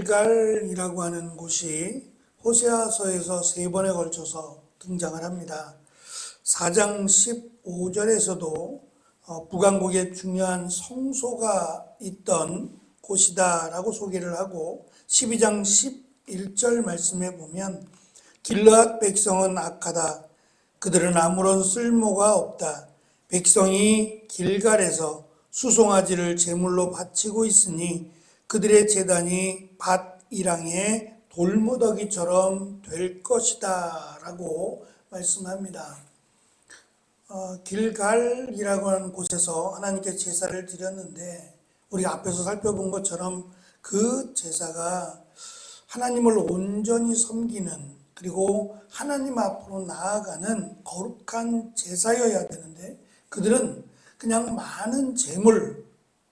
길갈이라고 하는 곳이 호세아서에서 3번에 걸쳐서 등장을 합니다. 4장 15절에서도 북왕국에 중요한 성소가 있던 곳이다라고 소개를 하고 12장 11절 말씀에 보면 길르앗 백성은 악하다. 그들은 아무런 쓸모가 없다. 백성이 길갈에서 수송아지를 제물로 바치고 있으니 그들의 제단이 밧이랑의 돌무더기처럼 될 것이다 라고 말씀합니다. 길갈이라고 하는 곳에서 하나님께 제사를 드렸는데 우리가 앞에서 살펴본 것처럼 그 제사가 하나님을 온전히 섬기는 그리고 하나님 앞으로 나아가는 거룩한 제사여야 되는데 그들은 그냥 많은 제물,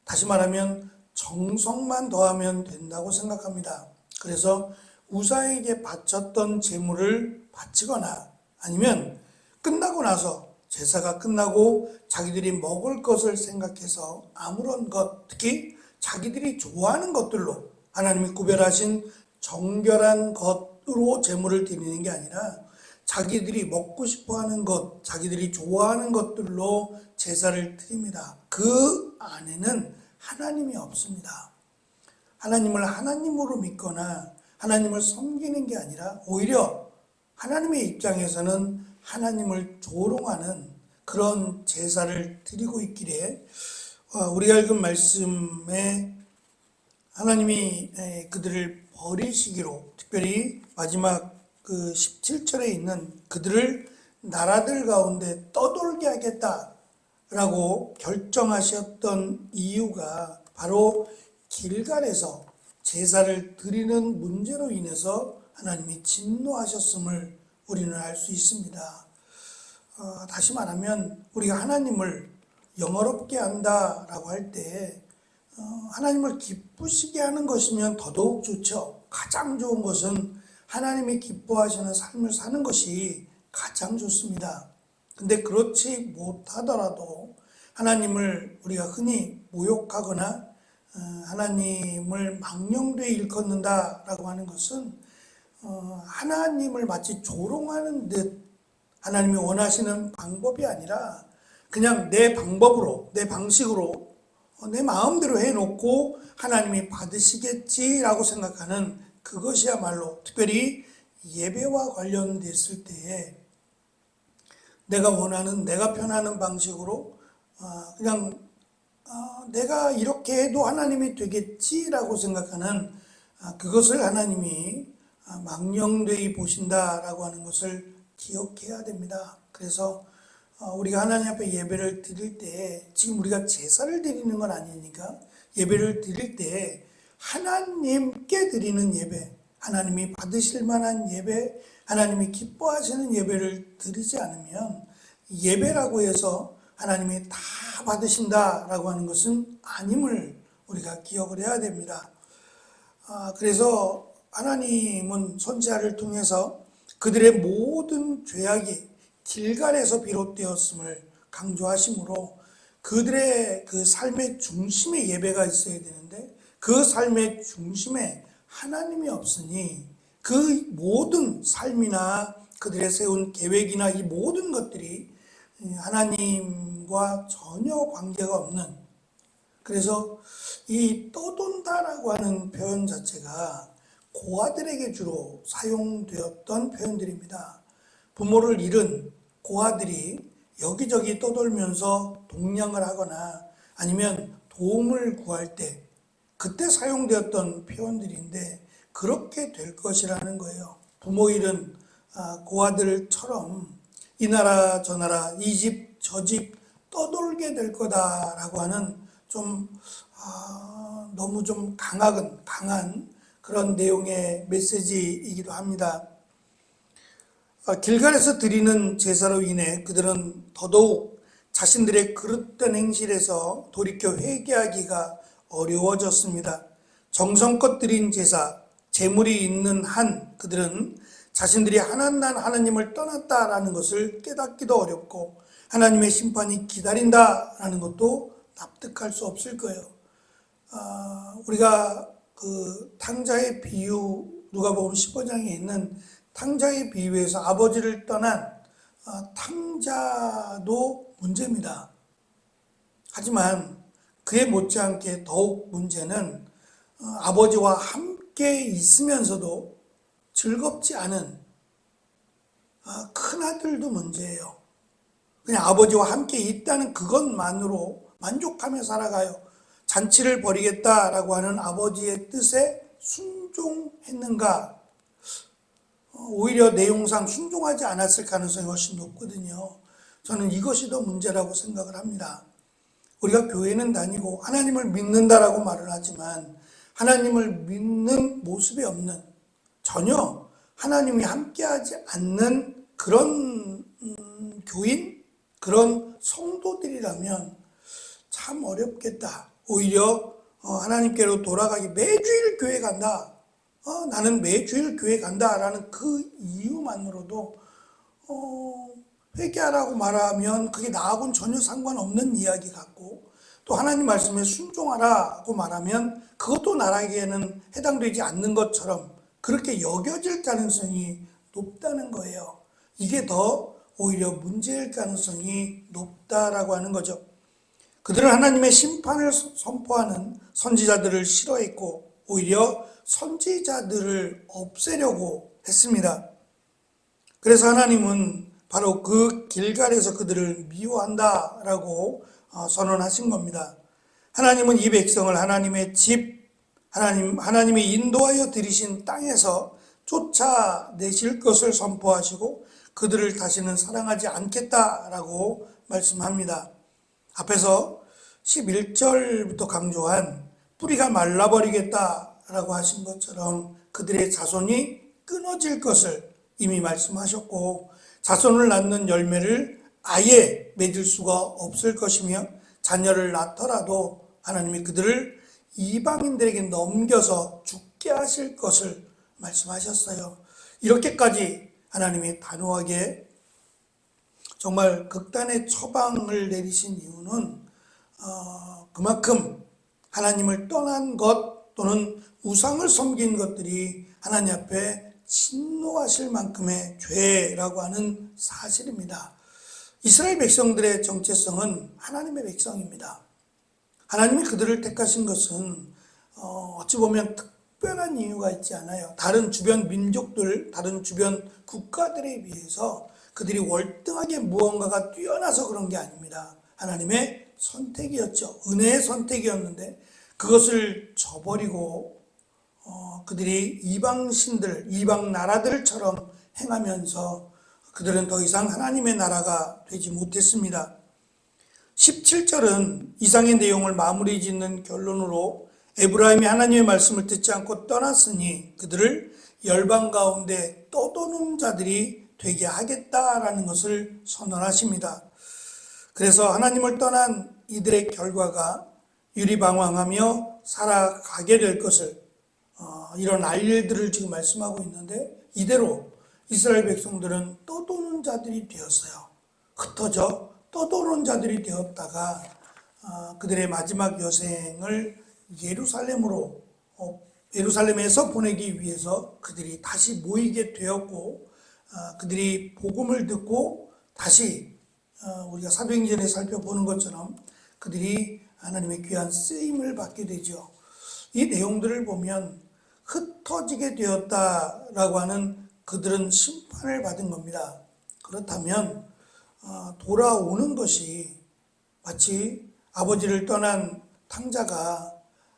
다시 말하면 정성만 더하면 된다고 생각합니다. 그래서 우사에게 바쳤던 제물을 바치거나 아니면 끝나고 나서 제사가 끝나고 자기들이 먹을 것을 생각해서 아무런 것, 특히 자기들이 좋아하는 것들로 하나님이 구별하신 정결한 것으로 제물을 드리는 게 아니라 자기들이 먹고 싶어하는 것, 자기들이 좋아하는 것들로 제사를 드립니다. 그 안에는 하나님이 없습니다. 하나님을 하나님으로 믿거나 하나님을 섬기는 게 아니라 오히려 하나님의 입장에서는 하나님을 조롱하는 그런 제사를 드리고 있기에 우리가 읽은 말씀에 하나님이 그들을 버리시기로, 특별히 마지막 그 17절에 있는 그들을 나라들 가운데 떠돌게 하겠다라고 결정하셨던 이유가 바로 길갈에서 제사를 드리는 문제로 인해서 하나님이 진노하셨음을 우리는 알 수 있습니다. 다시 말하면 우리가 하나님을 영화롭게 한다라고 할 때 하나님을 기쁘시게 하는 것이면 더더욱 좋죠. 가장 좋은 것은 하나님이 기뻐하시는 삶을 사는 것이 가장 좋습니다. 근데 그렇지 못하더라도 하나님을 우리가 흔히 모욕하거나 하나님을 망령되이 일컫는다라고 하는 것은 하나님을 마치 조롱하는 듯 하나님이 원하시는 방법이 아니라 그냥 내 방법으로, 내 방식으로, 내 마음대로 해놓고 하나님이 받으시겠지라고 생각하는 그것이야말로 특별히 예배와 관련됐을 때에 내가 원하는, 내가 편하는 방식으로 그냥 내가 이렇게 해도 하나님이 되겠지라고 생각하는 그것을 하나님이 망령되이 보신다라고 하는 것을 기억해야 됩니다. 그래서 우리가 하나님 앞에 예배를 드릴 때 지금 우리가 제사를 드리는 건 아니니까 예배를 드릴 때 하나님께 드리는 예배, 하나님이 받으실 만한 예배, 하나님이 기뻐하시는 예배를 드리지 않으면 예배라고 해서 하나님이 다 받으신다라고 하는 것은 아님을 우리가 기억을 해야 됩니다. 그래서 하나님은 선지자를 통해서 그들의 모든 죄악이 길갈에서 비롯되었음을 강조하시므로 그들의 그 삶의 중심에 예배가 있어야 되는데 그 삶의 중심에 하나님이 없으니 그 모든 삶이나 그들의 세운 계획이나 이 모든 것들이 하나님과 전혀 관계가 없는, 그래서 이 떠돈다라고 하는 표현 자체가 고아들에게 주로 사용되었던 표현들입니다. 부모를 잃은 고아들이 여기저기 떠돌면서 동냥을 하거나 아니면 도움을 구할 때 그때 사용되었던 표현들인데 그렇게 될 것이라는 거예요. 부모 잃은 고아들처럼 이 나라 저 나라 이 집 저 집 떠돌게 될 거다라고 하는 좀 너무 좀 강한 그런 내용의 메시지이기도 합니다. 길갈에서 드리는 제사로 인해 그들은 더더욱 자신들의 그릇된 행실에서 돌이켜 회개하기가 어려워졌습니다. 정성껏 드린 제사, 제물이 있는 한 그들은 자신들이 하나님 하나님을 떠났다라는 것을 깨닫기도 어렵고 하나님의 심판이 기다린다라는 것도 납득할 수 없을 거예요. 우리가 그 탕자의 비유, 누가복음 15장에 있는 탕자의 비유에서 아버지를 떠난 탕자도 문제입니다. 하지만 그에 못지않게 더욱 문제는 아버지와 함께 있으면서도 즐겁지 않은 큰아들도 문제예요. 그냥 아버지와 함께 있다는 그것만으로 만족하며 살아가요. 잔치를 벌이겠다라고 하는 아버지의 뜻에 순종했는가? 오히려 내용상 순종하지 않았을 가능성이 훨씬 높거든요. 저는 이것이 더 문제라고 생각을 합니다. 우리가 교회는 다니고 하나님을 믿는다라고 말을 하지만 하나님을 믿는 모습이 없는, 전혀 하나님이 함께하지 않는 그런 교인, 그런 성도들이라면 참 어렵겠다. 오히려 하나님께로 돌아가기, 매주일 교회 간다. 나는 매주일 교회 간다라는 그 이유만으로도 회개하라고 말하면 그게 나하고는 전혀 상관없는 이야기 같고, 또 하나님 말씀에 순종하라고 말하면 그것도 나에게는 해당되지 않는 것처럼 그렇게 여겨질 가능성이 높다는 거예요. 이게 더 오히려 문제일 가능성이 높다라고 하는 거죠. 그들은 하나님의 심판을 선포하는 선지자들을 싫어했고 오히려 선지자들을 없애려고 했습니다. 그래서 하나님은 바로 그 길갈에서 그들을 미워한다라고 선언하신 겁니다. 하나님은 이 백성을 하나님의 집, 하나님이 인도하여 들이신 땅에서 쫓아내실 것을 선포하시고 그들을 다시는 사랑하지 않겠다라고 말씀합니다. 앞에서 11절부터 강조한 뿌리가 말라버리겠다라고 하신 것처럼 그들의 자손이 끊어질 것을 이미 말씀하셨고, 자손을 낳는 열매를 아예 맺을 수가 없을 것이며 자녀를 낳더라도 하나님이 그들을 이방인들에게 넘겨서 죽게 하실 것을 말씀하셨어요. 이렇게까지 하나님이 단호하게 정말 극단의 처방을 내리신 이유는 그만큼 하나님을 떠난 것 또는 우상을 섬긴 것들이 하나님 앞에 진노하실 만큼의 죄라고 하는 사실입니다. 이스라엘 백성들의 정체성은 하나님의 백성입니다. 하나님이 그들을 택하신 것은 어찌 보면 특별한 이유가 있지 않아요. 다른 주변 민족들, 다른 주변 국가들에 비해서 그들이 월등하게 무언가가 뛰어나서 그런 게 아닙니다. 하나님의 선택이었죠. 은혜의 선택이었는데 그것을 저버리고 그들이 이방신들, 이방 나라들처럼 행하면서 그들은 더 이상 하나님의 나라가 되지 못했습니다. 17절은 이상의 내용을 마무리 짓는 결론으로 에브라임이 하나님의 말씀을 듣지 않고 떠났으니 그들을 열방 가운데 떠도는 자들이 되게 하겠다라는 것을 선언하십니다. 그래서 하나님을 떠난 이들의 결과가 유리방황하며 살아가게 될 것을 이런 알들을 지금 말씀하고 있는데, 이대로 이스라엘 백성들은 떠도는 자들이 되었어요. 흩어져 떠도는 자들이 되었다가 그들의 마지막 여생을 예루살렘에서 보내기 위해서 그들이 다시 모이게 되었고, 그들이 복음을 듣고 다시 우리가 사도행전에 살펴보는 것처럼 그들이 하나님의 귀한 쓰임을 받게 되죠. 이 내용들을 보면 흩어지게 되었다라고 하는 그들은 심판을 받은 겁니다. 그렇다면 돌아오는 것이 마치 아버지를 떠난 탕자가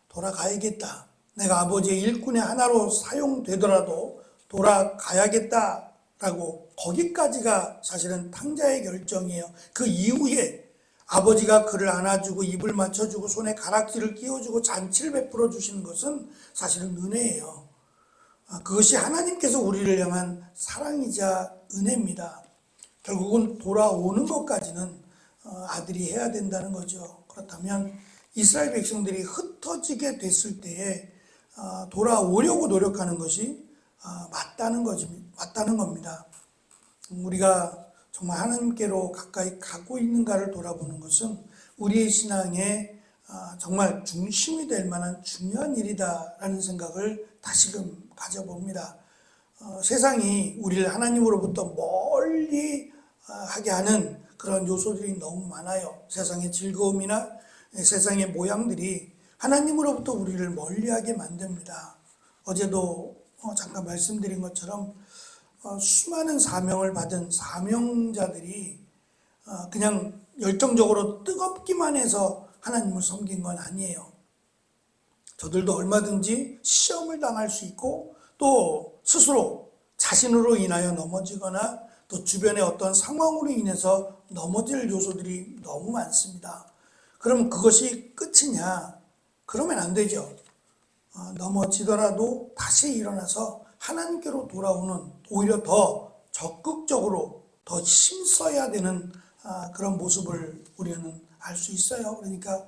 돌아가야겠다, 내가 아버지의 일꾼의 하나로 사용되더라도 돌아가야겠다라고, 거기까지가 사실은 탕자의 결정이에요. 그 이후에 아버지가 그를 안아주고 입을 맞춰주고 손에 가락지를 끼워주고 잔치를 베풀어 주시는 것은 사실은 은혜예요. 그것이 하나님께서 우리를 향한 사랑이자 은혜입니다. 결국은 돌아오는 것까지는 아들이 해야 된다는 거죠. 그렇다면 이스라엘 백성들이 흩어지게 됐을 때에 돌아오려고 노력하는 것이 맞다는 겁니다. 우리가 정말 하나님께로 가까이 가고 있는가를 돌아보는 것은 우리의 신앙의 정말 중심이 될 만한 중요한 일이다라는 생각을 다시금 가져봅니다. 세상이 우리를 하나님으로부터 멀리 하게 하는 그런 요소들이 너무 많아요. 세상의 즐거움이나 세상의 모양들이 하나님으로부터 우리를 멀리하게 만듭니다. 어제도 잠깐 말씀드린 것처럼 수많은 사명을 받은 사명자들이 그냥 열정적으로 뜨겁기만 해서 하나님을 섬긴 건 아니에요. 저들도 얼마든지 시험을 당할 수 있고 또 스스로 자신으로 인하여 넘어지거나 또 주변의 어떤 상황으로 인해서 넘어질 요소들이 너무 많습니다. 그럼 그것이 끝이냐? 그러면 안 되죠. 넘어지더라도 다시 일어나서 하나님께로 돌아오는, 오히려 더 적극적으로 더 힘써야 되는 그런 모습을 우리는 알 수 있어요. 그러니까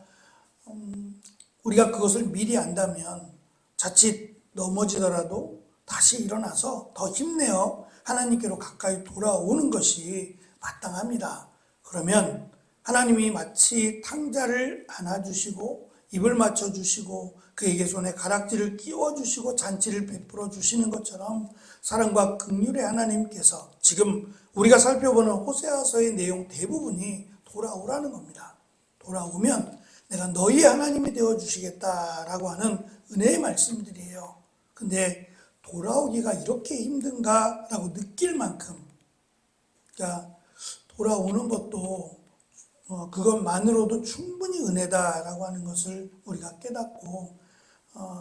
우리가 그것을 미리 안다면 자칫 넘어지더라도 다시 일어나서 더 힘내어 하나님께로 가까이 돌아오는 것이 마땅합니다. 그러면 하나님이 마치 탕자를 안아주시고 입을 맞춰주시고 그에게 손에 가락지를 끼워주시고 잔치를 베풀어 주시는 것처럼 사랑과 긍휼의 하나님께서 지금 우리가 살펴보는 호세아서의 내용 대부분이 돌아오라는 겁니다. 돌아오면 내가 너희 하나님이 되어주시겠다라고 하는 은혜의 말씀들이에요. 근데 돌아오기가 이렇게 힘든가라고 느낄 만큼, 그러니까 돌아오는 것도 그것만으로도 충분히 은혜다라고 하는 것을 우리가 깨닫고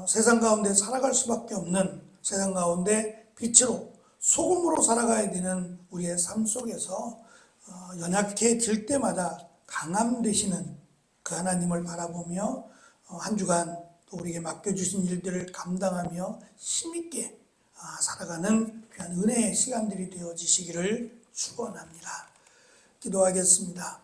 세상 가운데 살아갈 수밖에 없는, 세상 가운데 빛으로 소금으로 살아가야 되는 우리의 삶 속에서 연약해질 때마다 강함 되시는 그 하나님을 바라보며 한 주간 또 우리에게 맡겨주신 일들을 감당하며 힘있게 살아가는 귀한 은혜의 시간들이 되어지시기를 축원합니다. 기도하겠습니다.